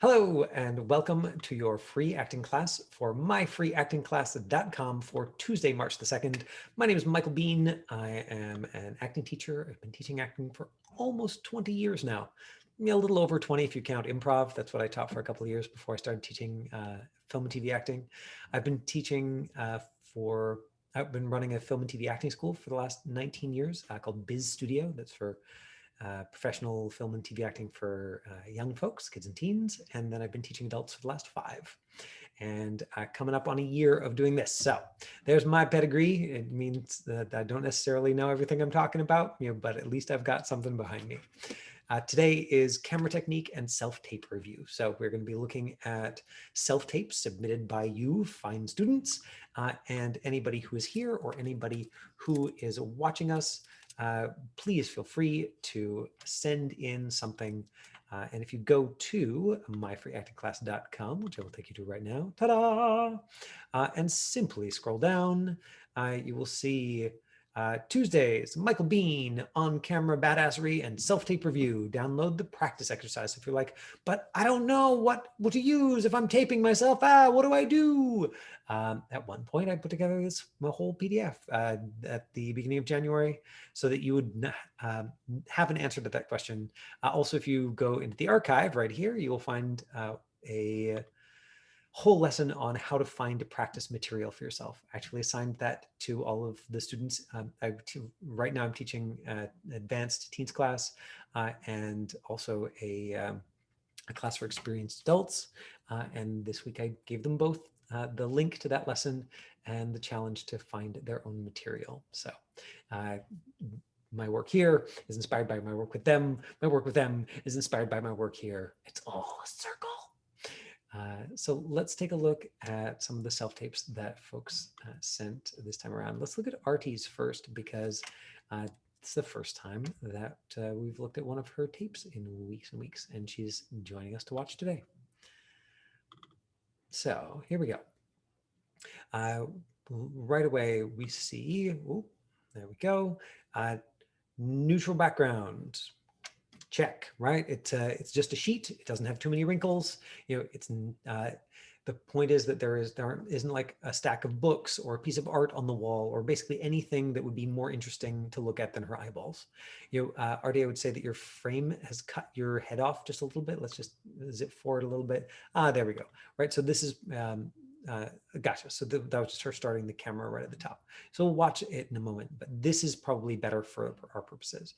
Hello and welcome to your free acting class for myfreeactingclass.com for Tuesday, March the 2nd. My name is Michael Bean. I am an acting teacher. I've been teaching acting for almost 20 years now. A little over 20 if you count improv. That's what I taught for a couple of years before I started teaching film and TV acting. I've been teaching I've been running a film and TV acting school for the last 19 years called Biz Studio. That's for professional film and TV acting for young folks, kids and teens, and then I've been teaching adults for the last 5. And coming up on a year of doing this. So there's my pedigree. It means that I don't necessarily know everything I'm talking about, but at least I've got something behind me. Today is camera technique and self-tape review. So we're going to be looking at self-tapes submitted by you, fine students, and anybody who is here or anybody who is watching us. Please feel free to send in something. And if you go to myfreeactingclass.com, which I will take you to right now, ta-da, and simply scroll down, you will see Tuesdays, Michael Bean, on-camera badassery and self-tape review. Download the practice exercise if you're like, but I don't know what to use if I'm taping myself. What do I do? At one point, I put together my whole PDF at the beginning of January so that you would have an answer to that question. Also, if you go into the archive right here, you will find a whole lesson on how to find practice material for yourself. I actually assigned that to all of the students. Right now I'm teaching advanced teens class and also a class for experienced adults. And this week I gave them both the link to that lesson and the challenge to find their own material. So my work here is inspired by my work with them. My work with them is inspired by my work here. It's all a circle. So let's take a look at some of the self-tapes that folks sent this time around. Let's look at Artie's first because it's the first time that we've looked at one of her tapes in weeks and weeks, and she's joining us to watch today. So here we go. Right away we see, there we go, neutral background. Check, right? It's just a sheet. It doesn't have too many wrinkles. It's the point is that there isn't like a stack of books or a piece of art on the wall or basically anything that would be more interesting to look at than her eyeballs. Artie, I would say that your frame has cut your head off just a little bit. Let's just zip forward a little bit. There we go. Right. So this is gotcha. So that was just her starting the camera right at the top. So we'll watch it in a moment, but this is probably better for our purposes.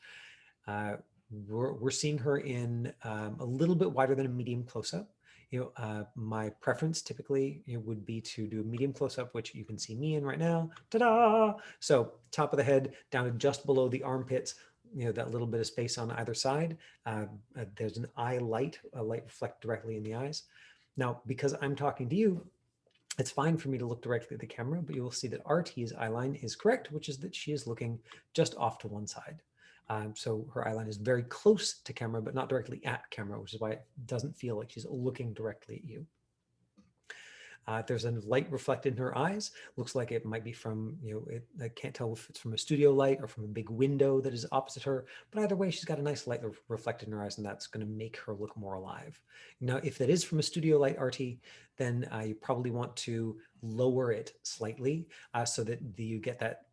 We're seeing her in a little bit wider than a medium close-up. My preference typically would be to do a medium close-up, which you can see me in right now. Ta-da! So top of the head down to just below the armpits, that little bit of space on either side. There's an eye light, a light reflect directly in the eyes. Now, because I'm talking to you, it's fine for me to look directly at the camera, but you will see that Artie's eyeline is correct, which is that she is looking just off to one side. So her eyeline is very close to camera, but not directly at camera, which is why it doesn't feel like she's looking directly at you. There's a light reflected in her eyes. Looks like it might be from, I can't tell if it's from a studio light or from a big window that is opposite her, but either way, she's got a nice light reflected in her eyes, and that's going to make her look more alive. Now, if that is from a studio light, Artie, then you probably want to lower it slightly so that you get that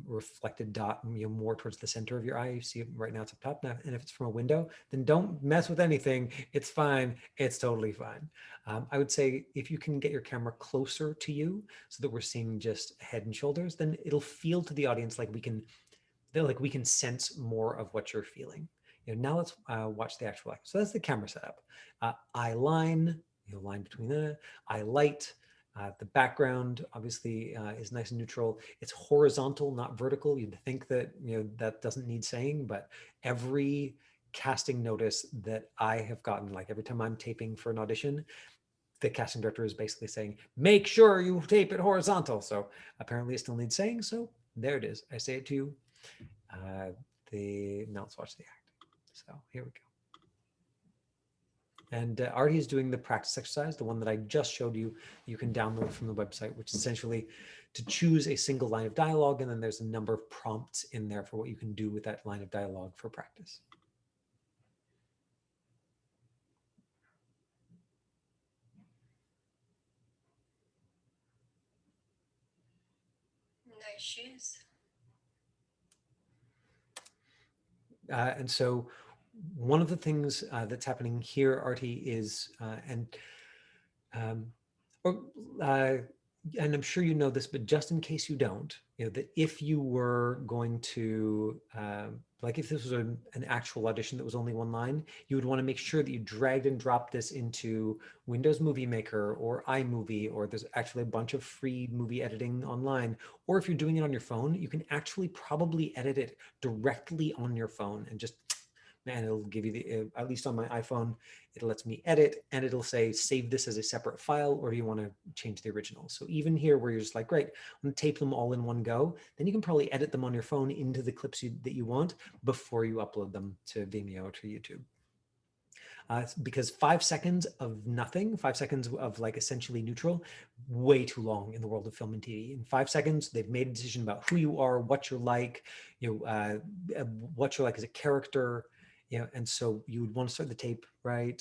reflected dot more towards the center of your eye. You see it right now, it's up top. Now, and if it's from a window, then don't mess with anything. It's fine. It's totally fine. I would say if you can get your camera closer to you so that we're seeing just head and shoulders, then it'll feel to the audience like we can sense more of what you're feeling. Now let's watch the actual act. So that's the camera setup. Eye line, line between the eye light. The background obviously is nice and neutral. It's horizontal, not vertical. You'd think that that doesn't need saying, but every casting notice that I have gotten, like every time I'm taping for an audition, the casting director is basically saying, make sure you tape it horizontal. So apparently it still needs saying. So there it is. I say it to you. Now let's watch the act. So here we go. And Artie is doing the practice exercise, the one that I just showed you. You can download from the website, which is essentially to choose a single line of dialogue. And then there's a number of prompts in there for what you can do with that line of dialogue for practice. shoes. And so one of the things that's happening here, Artie, is, um, or, uh, and I'm sure you know this, but just in case you don't, that if you were going to, like if this was an actual audition that was only one line, you would want to make sure that you dragged and dropped this into Windows Movie Maker or iMovie, or there's actually a bunch of free movie editing online. Or if you're doing it on your phone, you can actually probably edit it directly on your phone and just, man, it'll give you the, at least on my iPhone, it lets me edit and it'll say, save this as a separate file, or do you want to change the original? So even here where you're just like, great, I'm gonna tape them all in one go, then you can probably edit them on your phone into the clips that you want before you upload them to Vimeo or to YouTube. Because 5 seconds of nothing, 5 seconds of like essentially neutral, way too long in the world of film and TV. In 5 seconds, they've made a decision about who you are, what you're like, what you're like as a character, and so you would want to start the tape right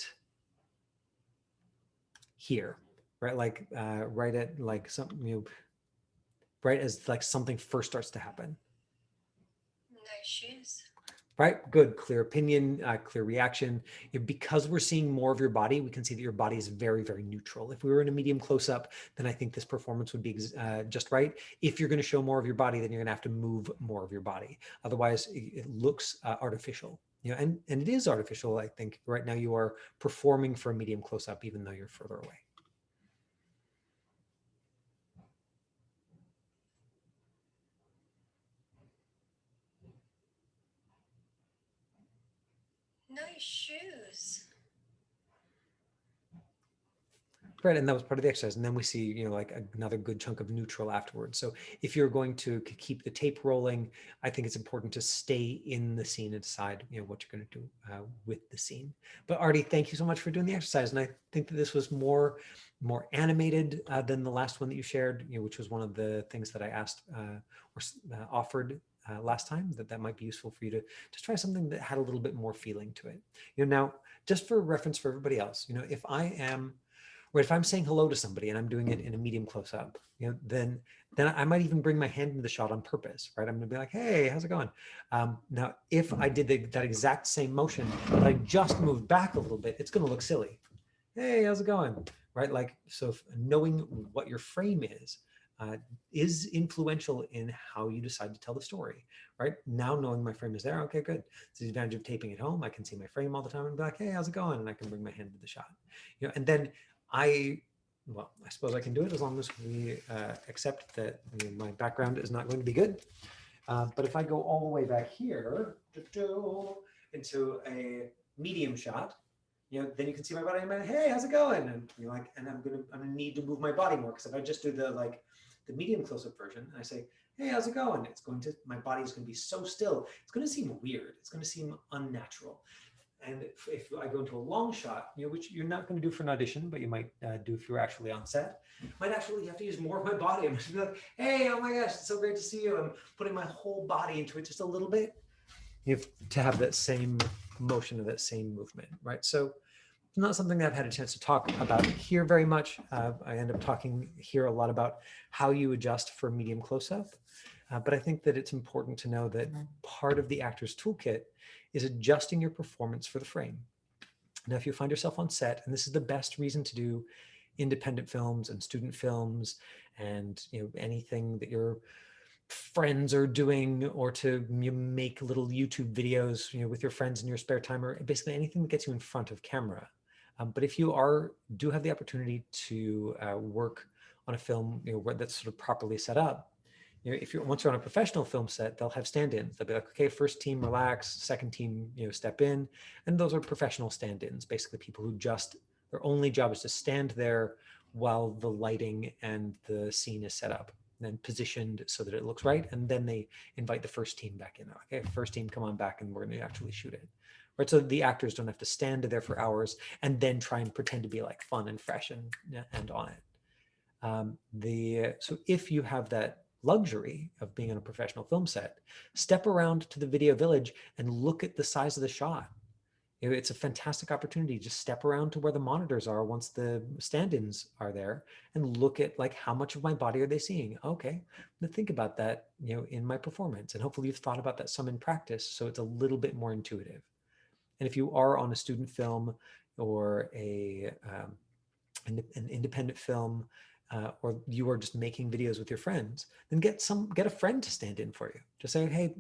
here, right, like right at like something, right as like something first starts to happen. No shoes. Right, good, clear opinion, clear reaction. Because we're seeing more of your body, we can see that your body is very, very neutral. If we were in a medium close-up, then I think this performance would be just right. If you're going to show more of your body, then you're going to have to move more of your body. Otherwise, it looks artificial. And it is artificial, I think. Right now, you are performing for a medium close-up, even though you're further away. No shoes. Right, and that was part of the exercise. And then we see, like another good chunk of neutral afterwards. So if you're going to keep the tape rolling, I think it's important to stay in the scene and decide, what you're going to do with the scene. But Artie, thank you so much for doing the exercise. And I think that this was more animated than the last one that you shared, which was one of the things that I asked or offered last time, that might be useful for you to just try something that had a little bit more feeling to it. Now, just for reference for everybody else, if I am, or if I'm saying hello to somebody and I'm doing it in a medium close up, then I might even bring my hand into the shot on purpose, right? I'm gonna be like, hey, how's it going? Now, if I did that exact same motion, but I just moved back a little bit, it's gonna look silly. Hey, how's it going? Right? Like, so knowing what your frame is influential in how you decide to tell the story, right? Now knowing my frame is there, okay, good. It's the advantage of taping at home. I can see my frame all the time and be like, hey, how's it going? And I can bring my hand to the shot, and then I suppose I can do it as long as we accept that my background is not going to be good. But if I go all the way back here into a medium shot, then you can see my body. I'm like, hey, how's it going? And and I'm gonna need to move my body more, because if I just do the medium close-up version, and I say, hey, how's it going? My body is going to be so still. It's going to seem weird. It's going to seem unnatural. And if I go into a long shot, which you're not going to do for an audition, but you might do if you're actually on set, might actually have to use more of my body. I'm just be like, hey, oh my gosh, it's so great to see you. I'm putting my whole body into it just a little bit. You have to have that same motion of that same movement, right? So it's not something that I've had a chance to talk about here very much. I end up talking here a lot about how you adjust for medium close-up. But I think that it's important to know that part of the actor's toolkit is adjusting your performance for the frame. Now, if you find yourself on set, and this is the best reason to do independent films and student films and anything that your friends are doing, or to make little YouTube videos with your friends in your spare time, or basically anything that gets you in front of camera. But if you do have the opportunity to work on a film that's sort of properly set up, once you're on a professional film set, they'll have stand-ins. They'll be like, okay, first team relax, second team step in, and those are professional stand-ins. Basically, people who their only job is to stand there while the lighting and the scene is set up and positioned so that it looks right, and then they invite the first team back in. Okay, first team, come on back, and we're going to actually shoot it. Right, so the actors don't have to stand there for hours and then try and pretend to be like fun and fresh and on it. So if you have that luxury of being on a professional film set, step around to the video village and look at the size of the shot. It's a fantastic opportunity. Just step around to where the monitors are once the stand-ins are there and look at like how much of my body are they seeing? Okay, then think about that, in my performance. And hopefully you've thought about that some in practice so it's a little bit more intuitive. And if you are on a student film or an independent film, or you are just making videos with your friends, then get a friend to stand in for you. Just say, hey,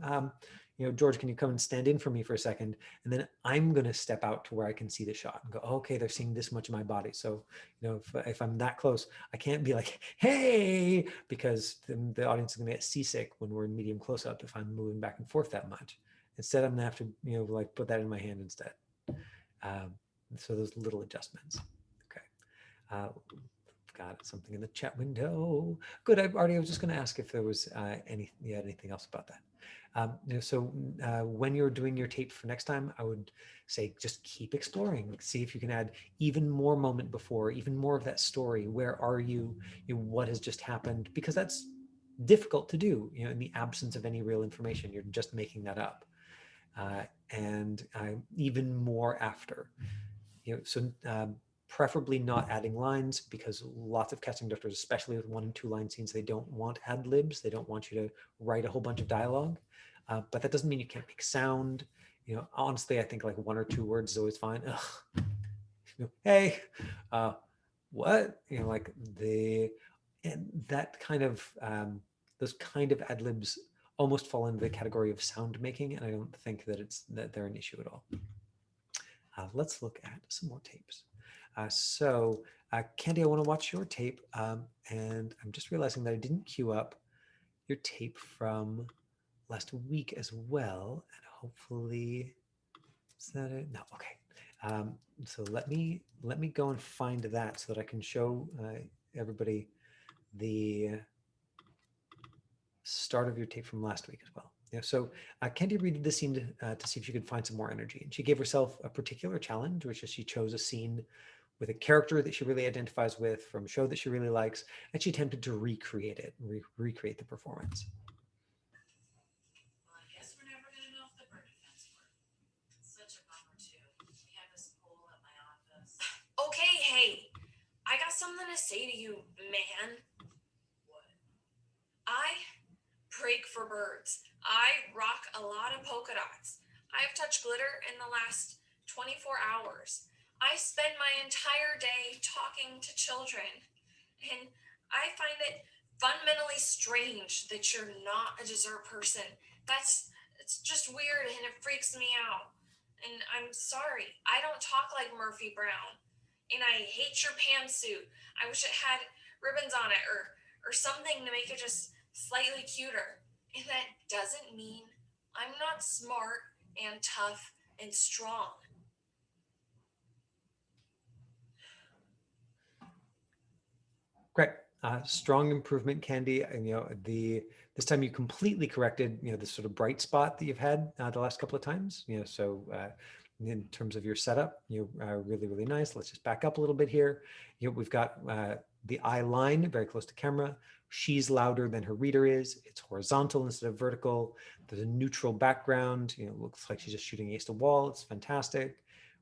George, can you come and stand in for me for a second? And then I'm going to step out to where I can see the shot and go, okay, they're seeing this much of my body. So, if I'm that close, I can't be like, hey, because the audience is going to get seasick when we're in medium close up if I'm moving back and forth that much. Instead, I'm going to have to, like put that in my hand instead. Um, so those little adjustments. Okay. Got something in the chat window. Good. I was just going to ask if there was anything else about that. So when you're doing your tape for next time, I would say just keep exploring. See if you can add even more moment before, even more of that story. Where are you? What has just happened? Because that's difficult to do. In the absence of any real information, you're just making that up. And even more after. So preferably not adding lines, because lots of casting directors, especially with 1 and 2 line scenes, they don't want ad libs. They don't want you to write a whole bunch of dialogue. But that doesn't mean you can't make sound. Honestly, I think like 1 or 2 words is always fine. Ugh. Hey, uh, what? Like and that kind of those kind of ad libs almost fall into the category of sound making, and I don't think that they're an issue at all. Let's look at some more tapes. Candy, I want to watch your tape, and I'm just realizing that I didn't queue up your tape from last week as well, and hopefully, is that it? No, okay. So let me go and find that so that I can show everybody the start of your tape from last week as well. So Candy read the scene to see if she could find some more energy. And she gave herself a particular challenge, which is she chose a scene with a character that she really identifies with from a show that she really likes, and she attempted to recreate it, recreate the performance. Well, I guess we're never gonna know if the bird defense worked. It's such a bummer too. We have this poll at my office. Okay, hey, I got something to say to you, man. What? I prig for birds. I rock a lot of polka dots. I've touched glitter in the last 24 hours. I spend my entire day talking to children. And I find it fundamentally strange that you're not a dessert person. It's just weird and it freaks me out. And I'm sorry, I don't talk like Murphy Brown. And I hate your pantsuit. I wish it had ribbons on it or something to make it just slightly cuter. And that doesn't mean I'm not smart and tough and strong. Great. Strong improvement, Candy. And, this time you completely corrected, the sort of bright spot that you've had the last couple of times. So in terms of your setup, really, really nice. Let's just back up a little bit here. We've got the eye line very close to camera. She's louder than her reader is. It's horizontal instead of vertical. There's a neutral background. Looks like she's just shooting against a wall. It's fantastic,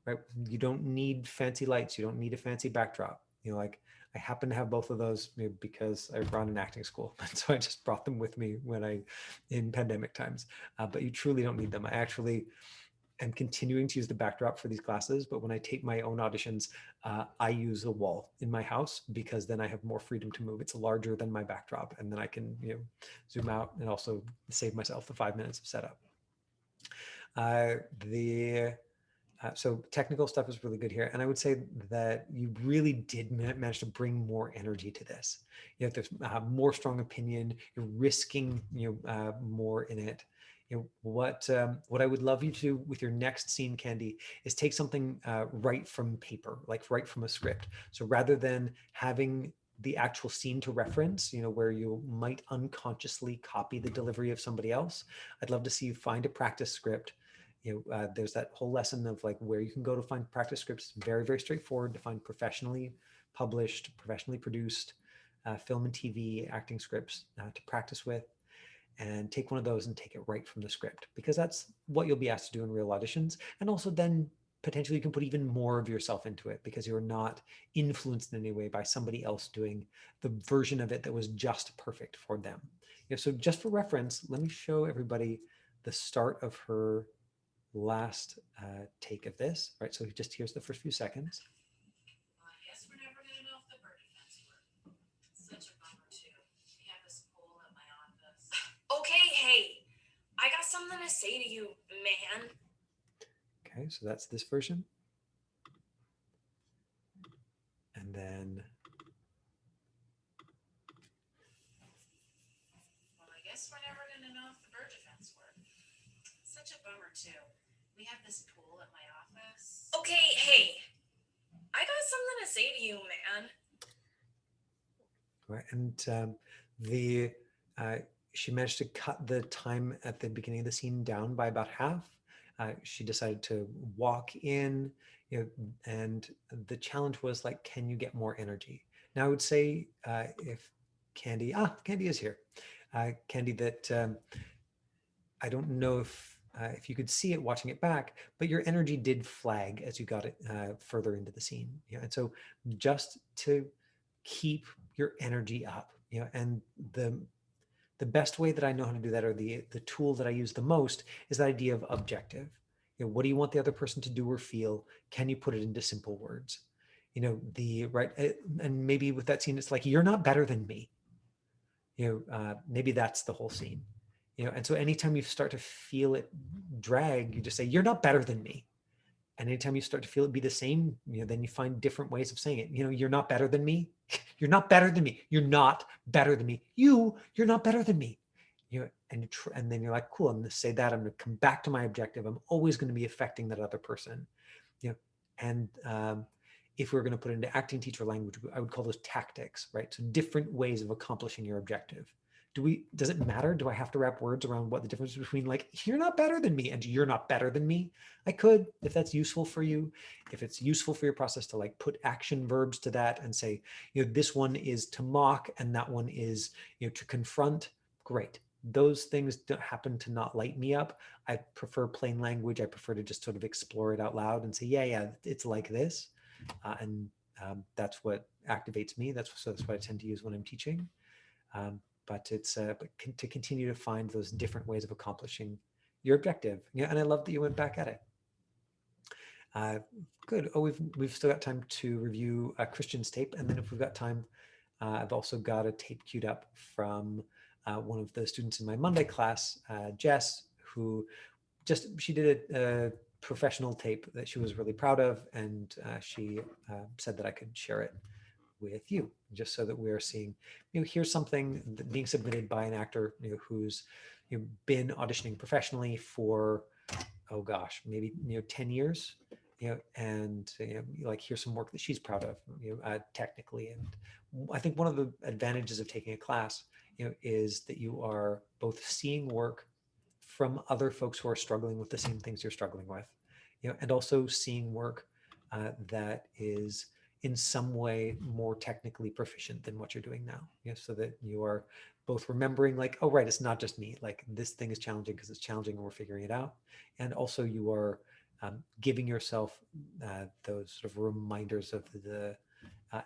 right? You don't need fancy lights. You don't need a fancy backdrop. Like I happen to have both of those because I run an acting school. And so I just brought them with me in pandemic times. But you truly don't need them. I actually am continuing to use the backdrop for these classes. But when I take my own auditions, I use a wall in my house because then I have more freedom to move. It's larger than my backdrop. And then I can, zoom out and also save myself the 5 minutes of setup. The So technical stuff is really good here. And I would say that you really did manage to bring more energy to this. There's more strong opinion. You're risking more in it. What I would love you to do with your next scene, Candy, is take something right from paper, like right from a script. So rather than having the actual scene to reference, where you might unconsciously copy the delivery of somebody else, I'd love to see you find a practice script. There's that whole lesson of like where you can go to find practice scripts. Very, very straightforward to find professionally published, professionally produced film and TV acting scripts to practice with, and take one of those and take it right from the script, because that's what you'll be asked to do in real auditions. And also then potentially you can put even more of yourself into it because you're not influenced in any way by somebody else doing the version of it that was just perfect for them. So just for reference, let me show everybody the start of her last take of this, right? So just here's the first few seconds. Well, I guess we're never gonna know if the bird defense worked. Such a bummer too. We have this poll at my office. Okay, hey, I got something to say to you, man. Okay, so that's this version. And then Well, I guess we're never gonna know if the bird defense worked. Such a bummer too. We have this pool at my office. Okay, hey, I got something to say to you, man. right, and the she managed to cut the time at the beginning of the scene down by about half. She decided to walk in, and the challenge was like, can you get more energy? Now I would say if Candy is here. Candy, that I don't know if you could see it watching it back, but your energy did flag as you got it further into the scene. And so just to keep your energy up, and the best way that I know how to do that, or the tool that I use the most, is that idea of objective. What do you want the other person to do or feel? Can you put it into simple words? The right, and maybe with that scene, it's like, you're not better than me. Maybe that's the whole scene. And so anytime you start to feel it drag, you just say, you're not better than me. And anytime you start to feel it be the same, then you find different ways of saying it. You're not better than me. You're not better than me. You're not better than me. You're not better than me. And then you're like, cool, I'm going to say that. I'm going to come back to my objective. I'm always going to be affecting that other person. And if we were going to put it into acting teacher language, I would call those tactics, right? So different ways of accomplishing your objective. Does it matter? Do I have to wrap words around what the difference is between, like, you're not better than me and you're not better than me? I could, if that's useful for you, if it's useful for your process to like put action verbs to that and say, this one is to mock and that one is, to confront. Great. Those things don't happen to not light me up. I prefer plain language. I prefer to just sort of explore it out loud and say, yeah, it's like this. And that's what activates me. That's what I tend to use when I'm teaching. But it's to continue to find those different ways of accomplishing your objective. And I love that you went back at it. Good. Oh, we've still got time to review Christian's tape, and then if we've got time, I've also got a tape queued up from one of the students in my Monday class, Jess, who she did a professional tape that she was really proud of, and she said that I could share it with you, just so that we're seeing, here's something being submitted by an actor, who's been auditioning professionally for, oh gosh, maybe 10 years, and like, here's some work that she's proud of, technically. And I think one of the advantages of taking a class, is that you are both seeing work from other folks who are struggling with the same things you're struggling with, and also seeing work that is in some way more technically proficient than what you're doing now, so that you are both remembering, like, oh right, it's not just me, like, this thing is challenging because it's challenging and we're figuring it out. And also you are giving yourself those sort of reminders of the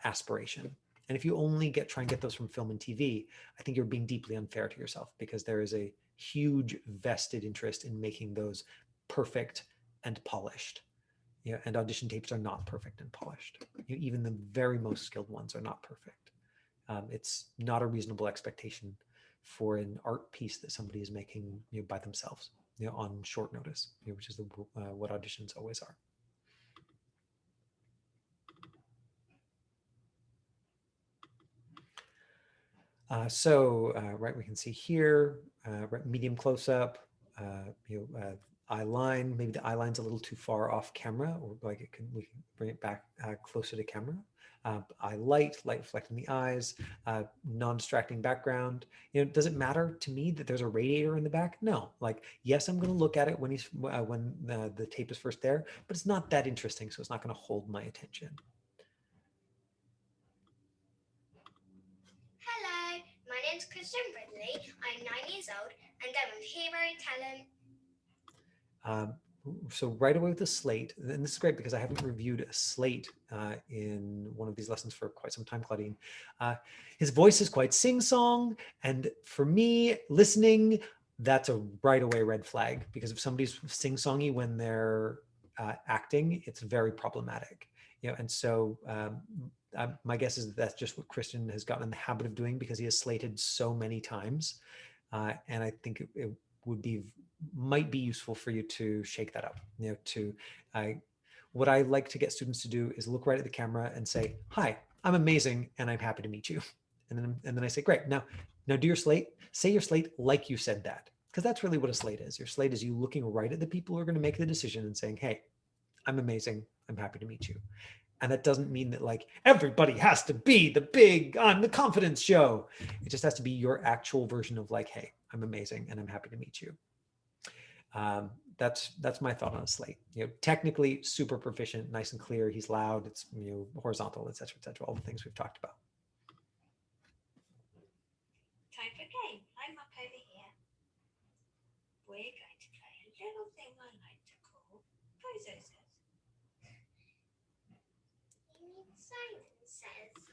aspiration. And if you only try and get those from film and TV, I think you're being deeply unfair to yourself, because there is a huge vested interest in making those perfect and polished. And audition tapes are not perfect and polished. Even the very most skilled ones are not perfect. It's not a reasonable expectation for an art piece that somebody is making, by themselves, on short notice, which is what auditions always are. Right, we can see here, medium close up, eyeline. Maybe the eyeline's a little too far off camera, or like we can bring it back closer to camera. Light reflecting the eyes, non-distracting background. Does it matter to me that there's a radiator in the back? No. Like, yes, I'm going to look at it when the tape is first there, but it's not that interesting, so it's not going to hold my attention. Hello, my name's Christian Brindley. I'm 9 years old and I'm a hero talent. So right away with the slate, and this is great because I haven't reviewed a slate in one of these lessons for quite some time, Claudine. His voice is quite sing-song, and for me, listening, that's a right away red flag, because if somebody's sing-songy when they're acting, it's very problematic. And so my guess is that that's just what Christian has gotten in the habit of doing because he has slated so many times, and I think it would be might be useful for you to shake that up. What I like to get students to do is look right at the camera and say, "Hi, I'm amazing, and I'm happy to meet you." And then I say, "Great, now do your slate. Say your slate like you said that." Because that's really what a slate is. Your slate is you looking right at the people who are going to make the decision and saying, "Hey, I'm amazing. I'm happy to meet you." And that doesn't mean that like everybody has to be the big on the confidence show. It just has to be your actual version of like, "Hey, I'm amazing and I'm happy to meet you." That's my thought on a slate. Technically super proficient, nice and clear. He's loud. It's horizontal, etc., etc. All the things we've talked about. Time for a game. I'm up over here. We're going to play a little thing I like to call Bozo Says. You mean Simon says.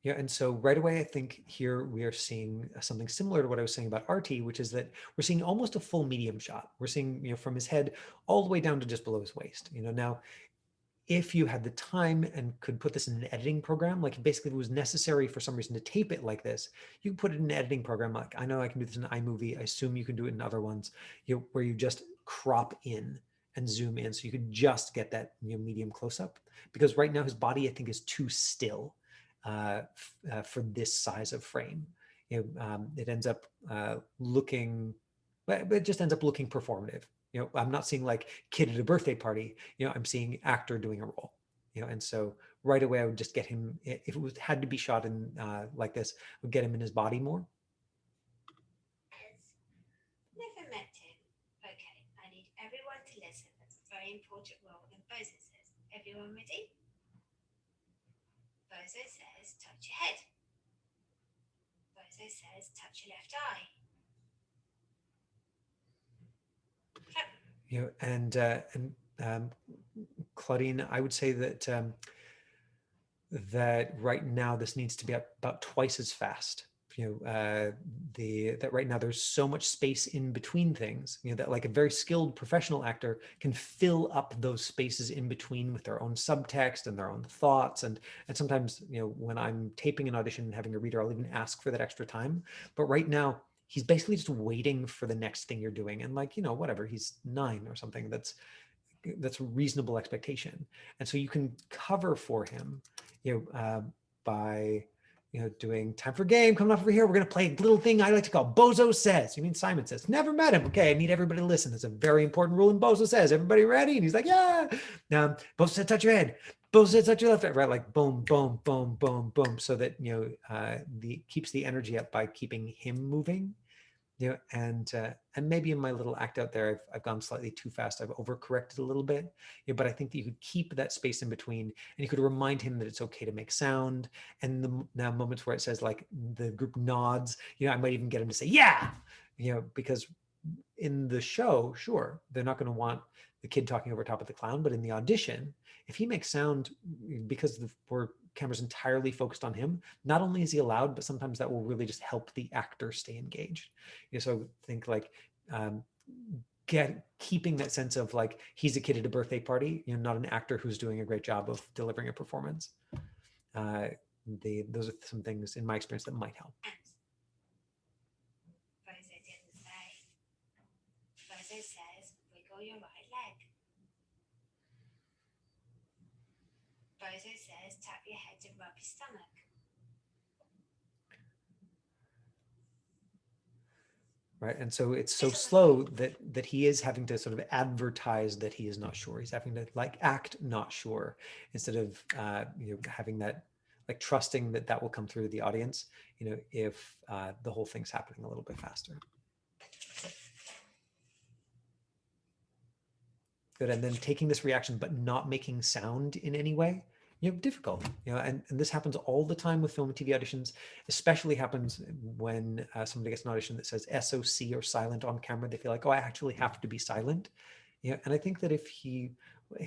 Yeah, and so right away, I think here we are seeing something similar to what I was saying about RT, which is that we're seeing almost a full medium shot. We're seeing, from his head all the way down to just below his waist. Now, if you had the time and could put this in an editing program, like basically if it was necessary for some reason to tape it like this, you can put it in an editing program. Like I know I can do this in iMovie. I assume you can do it in other ones, where you just crop in and zoom in, so you could just get that medium close up. Because right now his body, I think, is too still for this size of frame. It ends up looking, but it just ends up looking performative. I'm not seeing like kid at a birthday party. I'm seeing actor doing a role. And so right away I would just get him, if it had to be shot in like this, I would get him in his body more. Never met him. Okay, I need everyone to listen. That's a very important role in Bozo Says. Everyone ready? Bozo says, touch your head. Bozo says, touch your left eye. Claudine, I would say that that right now this needs to be about twice as fast. That right now there's so much space in between things, that like a very skilled professional actor can fill up those spaces in between with their own subtext and their own thoughts. And sometimes, when I'm taping an audition and having a reader, I'll even ask for that extra time. But right now, he's basically just waiting for the next thing you're doing. And like, whatever, he's 9 or something. That's a reasonable expectation. And so you can cover for him, by doing time for game, coming up over here. We're going to play a little thing I like to call Bozo Says. You mean Simon Says? Never met him. Okay, I need everybody to listen. It's a very important rule in Bozo Says. Everybody ready? And he's like, yeah. Bozo said, touch your head. Bozo said, touch your left, right? Like boom, boom, boom, boom, boom. So that, keeps the energy up by keeping him moving. And maybe in my little act out there, I've gone slightly too fast. I've overcorrected a little bit, but I think that you could keep that space in between, and you could remind him that it's okay to make sound. And the moments where it says like the group nods, I might even get him to say, yeah, because in the show, sure, they're not going to want the kid talking over top of the clown, but in the audition, if he makes sound, because we're camera's entirely focused on him, not only is he allowed, but sometimes that will really just help the actor stay engaged. So think like keeping that sense of like he's a kid at a birthday party, not an actor who's doing a great job of delivering a performance. Those are some things in my experience that might help. Bozo didn't say. Bozo says, wiggle your right leg. Bozo says, tap your head and rub your stomach. Right. And so it's so slow that he is having to sort of advertise that he is not sure. He's having to like act not sure instead of having that like trusting that will come through the audience, if the whole thing's happening a little bit faster. Good. And then taking this reaction but not making sound in any way, difficult, and this happens all the time with film and TV auditions, especially happens when somebody gets an audition that says SOC or silent on camera. They feel like, oh, I actually have to be silent. And I think that if he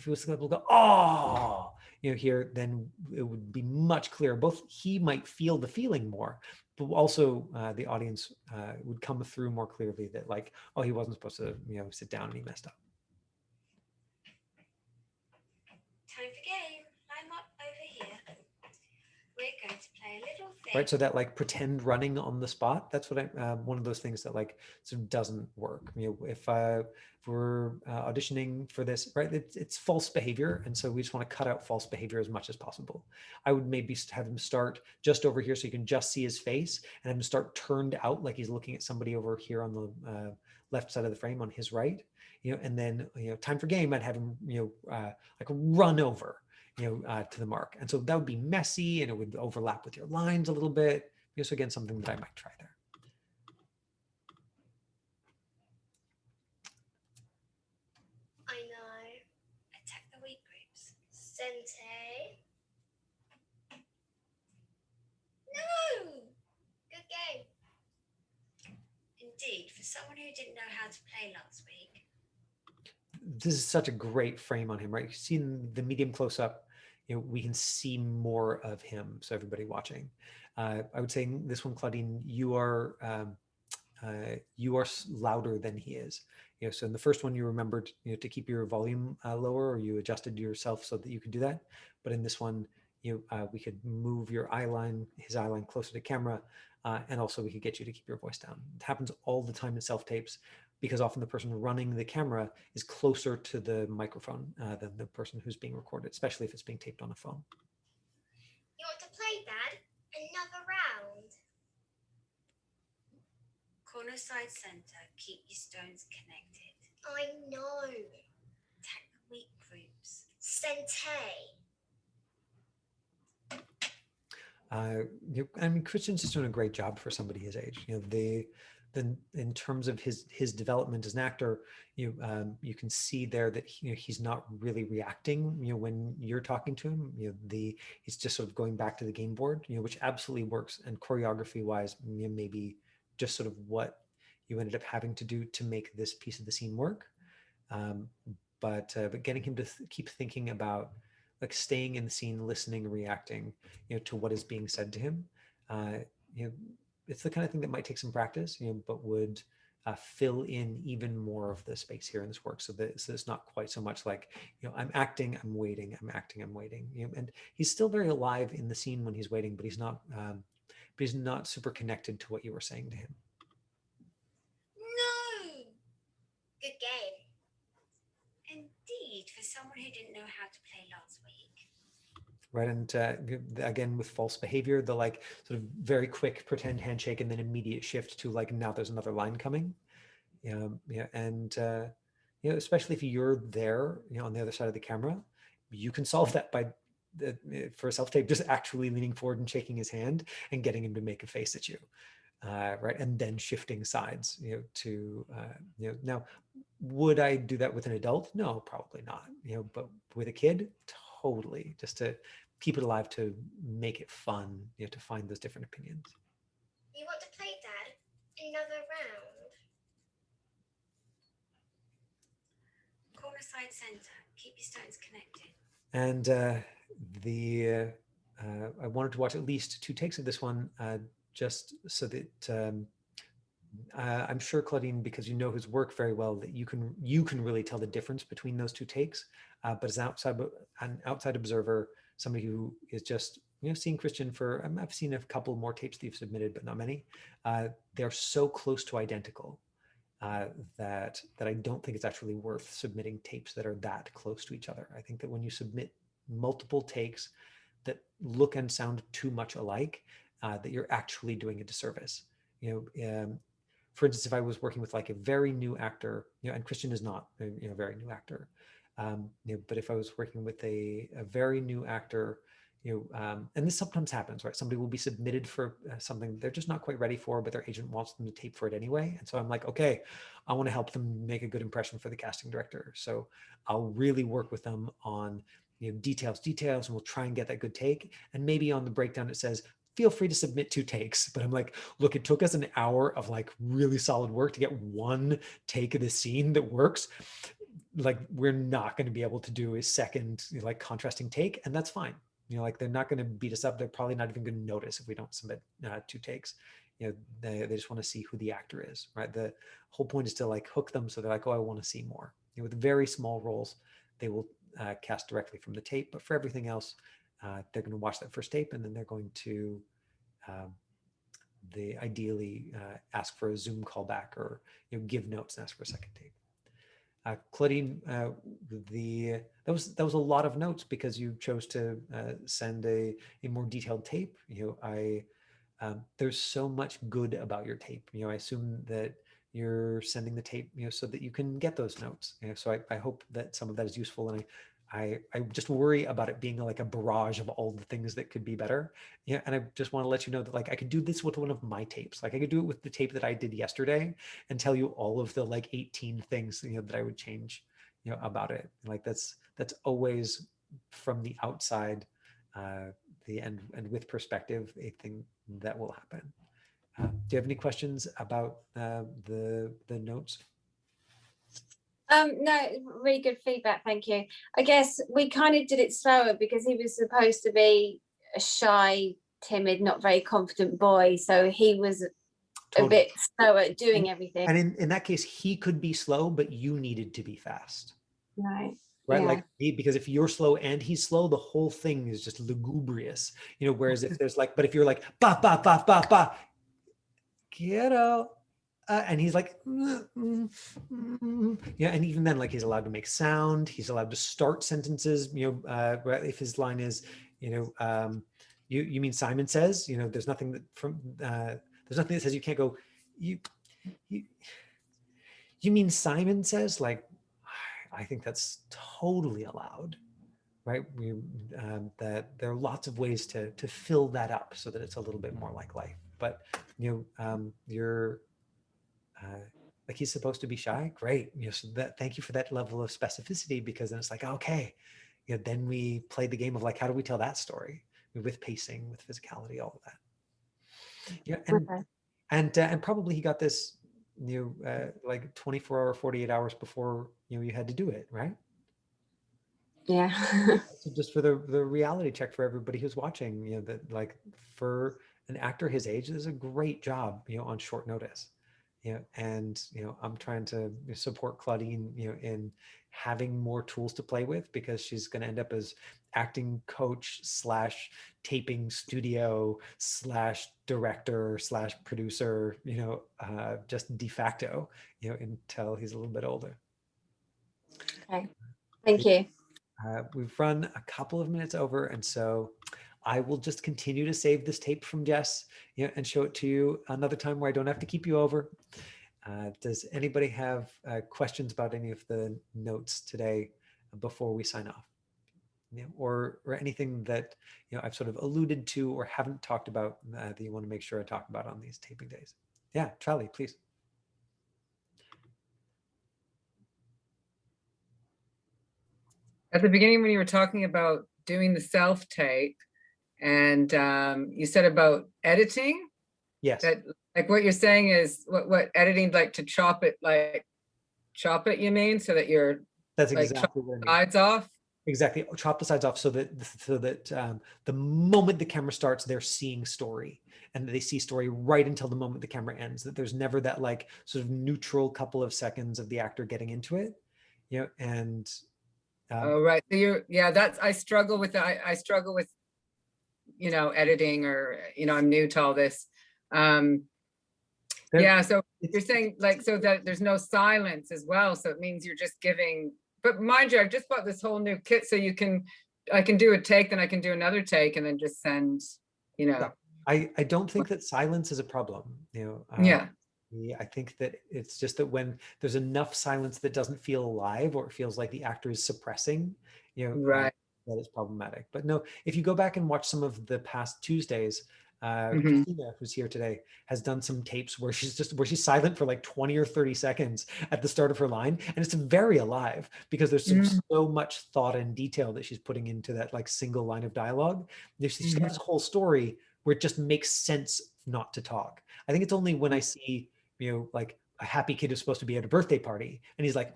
was to go, oh, here, then it would be much clearer. Both he might feel the feeling more, but also the audience would come through more clearly that like, oh, he wasn't supposed to, sit down and he messed up. Time for game. I'm up over here. We're going to play a little thing. Right, so that like pretend running on the spot, that's what I one of those things that like sort of doesn't work. If we're auditioning for this, right, it's false behavior, and so we just want to cut out false behavior as much as possible. I would maybe have him start just over here so you can just see his face, and have him start turned out like he's looking at somebody over here on the left side of the frame on his right, and then time for game, I'd have him like run over to the mark. And so that would be messy and it would overlap with your lines a little bit. So again, something that I might try there. I know. Attack the weak groups. Sente. No! Good game. Indeed, for someone who didn't know how to play last week. This is such a great frame on him, right? You see in the medium close up, we can see more of him. So everybody watching, I would say this one, Claudine, you are louder than he is. So in the first one, you remembered to keep your volume lower, or you adjusted yourself so that you could do that. But in this one, we could move your his eye line closer to camera, and also we could get you to keep your voice down. It happens all the time in self-tapes, because often the person running the camera is closer to the microphone than the person who's being recorded, especially if it's being taped on a phone. You want to play, Dad? Another round? Corner, side, center. Keep your stones connected. I know. Attack the weak groups. Sente. I mean, Christian's just doing a great job for somebody his age. Then in terms of his development as an actor, you can see there that he's not really reacting. When you're talking to him, he's just sort of going back to the game board. Which absolutely works. And choreography wise, maybe just sort of what you ended up having to do to make this piece of the scene work. But getting him to keep thinking about like staying in the scene, listening, and reacting, to what is being said to him. It's the kind of thing that might take some practice, but would fill in even more of the space here in this work. So it's not quite so much like, I'm acting, I'm waiting, I'm acting, I'm waiting. And he's still very alive in the scene when he's waiting, but he's not super connected to what you were saying to him. No! Good game. Indeed, for someone who didn't know how to play last week. Right, and again with false behavior, the like sort of very quick pretend handshake and then immediate shift to like now there's another line coming. And especially if you're there, on the other side of the camera, you can solve that by for a self-tape just actually leaning forward and shaking his hand and getting him to make a face at you. Right, and then shifting sides, now, would I do that with an adult? No, probably not, but with a kid, totally, just to keep it alive, to make it fun, to find those different opinions. You want to play, Dad? Another round? Corner, side, center. Keep your stones connected. And I wanted to watch at least 2 takes of this one, just so that I'm sure, Claudine, because you know his work very well, that you can really tell the difference between those 2 takes. But as an outside observer, somebody who is just seeing Christian for, I've seen a couple more tapes that you've submitted, but not many. They're so close to identical that I don't think it's actually worth submitting tapes that are that close to each other. I think that when you submit multiple takes that look and sound too much alike, that you're actually doing a disservice. For instance, if I was working with like a very new actor, and Christian is not a very new actor, but if I was working with a very new actor, and this sometimes happens, right? Somebody will be submitted for something they're just not quite ready for, but their agent wants them to tape for it anyway. And so I'm like, okay, I want to help them make a good impression for the casting director. So I'll really work with them on details, and we'll try and get that good take. And maybe on the breakdown it says, feel free to submit 2 takes. But I'm like, look, it took us an hour of like really solid work to get 1 take of this scene that works. like we're not going to be able to do a second like contrasting take, and that's fine. Like they're not going to beat us up. They're probably not even going to notice if we don't submit 2 takes. They just want to see who the actor is, right? The whole point is to like hook them so they're like, oh, I want to see more. With very small roles, they will cast directly from the tape, but for everything else, they're going to watch that first tape, and then they're going to um, they ideally ask for a Zoom callback, or give notes and ask for a second tape. Claudine, that was a lot of notes because you chose to send a more detailed tape. There's so much good about your tape. I assume that you're sending the tape, so that you can get those notes. So I hope that some of that is useful, and I just worry about it being like a barrage of all the things that could be better. And I just want to let you know that like I could do this with one of my tapes. Like I could do it with the tape that I did yesterday and tell you all of the like 18 things that I would change about it. Like that's always from the outside, the and with perspective, a thing that will happen. Do you have any questions about the notes? No, really good feedback. Thank you. I guess we kind of did it slower because he was supposed to be a shy, timid, not very confident boy. So he was a bit slower at doing everything. And in that case, he could be slow, but you needed to be fast. Right. Right. Yeah. Like, because if you're slow and he's slow, the whole thing is just lugubrious, whereas if there's like, but if you're like, ba, ba, ba, ba, ba, get out. And he's like, yeah. And even then, like he's allowed to make sound. He's allowed to start sentences, if his line is, you mean Simon says, there's nothing that says you can't go, you mean Simon says, like, I think that's totally allowed, right? That there are lots of ways to fill that up so that it's a little bit more like life. But you're like he's supposed to be shy. Great. So thank you for that level of specificity, because then it's like, okay, then we play the game of like, how do we tell that story with pacing, with physicality, all of that. Yeah. And probably he got this like 24 or 48 hours before you had to do it, right? Yeah. So just for the reality check for everybody who's watching, that like for an actor his age, this is a great job on short notice. And I'm trying to support Claudine in having more tools to play with, because she's going to end up as acting coach / taping studio / director / producer, just de facto, until he's a little bit older. Okay. Thank you. We've run a couple of minutes over, and so I will just continue to save this tape from Jess, and show it to you another time where I don't have to keep you over. Does anybody have questions about any of the notes today before we sign off? Or anything that I've sort of alluded to or haven't talked about that you want to make sure I talk about on these taping days? Yeah, Charlie, please. At the beginning, when you were talking about doing the self tape, and you said about editing. Yes. That like what you're saying is what editing, like to chop it, you mean, so that you're that's like exactly what I mean. Sides off. Exactly. Chop the sides off so that the moment the camera starts, they're seeing story, and they see story right until the moment the camera ends. That there's never that like sort of neutral couple of seconds of the actor getting into it, and. Oh, right. So that's, I struggle with that. I struggle with, editing, or, I'm new to all this. Yeah. So you're saying like, so that there's no silence as well. So it means you're just giving, but mind you, I've just bought this whole new kit. So I can do a take, then I can do another take, and then just send, I don't think that silence is a problem, yeah. I think that it's just that when there's enough silence that doesn't feel alive, or it feels like the actor is suppressing, Right. that is problematic. But no, if you go back and watch some of the past Tuesdays, Mhm. Christina, who's here today, has done some tapes where she's silent for like 20 or 30 seconds at the start of her line, and it's very alive because there's so much thought and detail that she's putting into that like single line of dialogue. She's got this whole story where it just makes sense not to talk. I think it's only when I see like a happy kid who's supposed to be at a birthday party and he's like,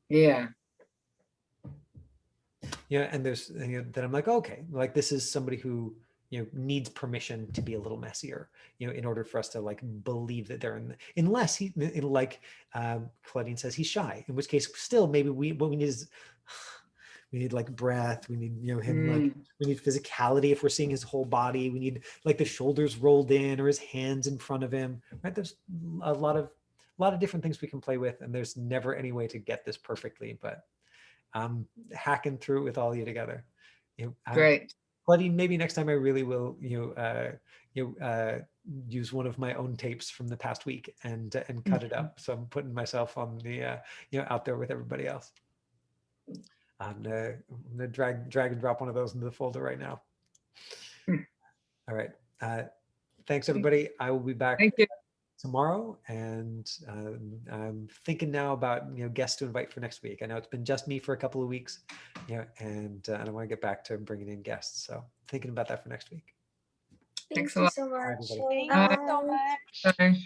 Yeah. Yeah, and there's then I'm like, okay, like this is somebody who needs permission to be a little messier, in order for us to like believe that they're unless he like Claudine says he's shy, in which case still maybe what we need is we need like breath, we need him like we need physicality if we're seeing his whole body, we need like the shoulders rolled in or his hands in front of him, right? There's a lot of different things we can play with, and there's never any way to get this perfectly, but I'm hacking through it with all of you together. Great. Claudine, maybe next time I really will, use one of my own tapes from the past week and cut it up. So I'm putting myself on the, out there with everybody else. I'm gonna drag and drop one of those into the folder right now. All right. Thanks everybody. I will be back Thank you. tomorrow, and I'm thinking now about guests to invite for next week. I know it's been just me for a couple of weeks, and I want to get back to bringing in guests. So thinking about that for next week. Thanks Thank a you lot. so much. Bye, everybody. Thank you Bye. so much. Bye.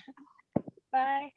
Bye.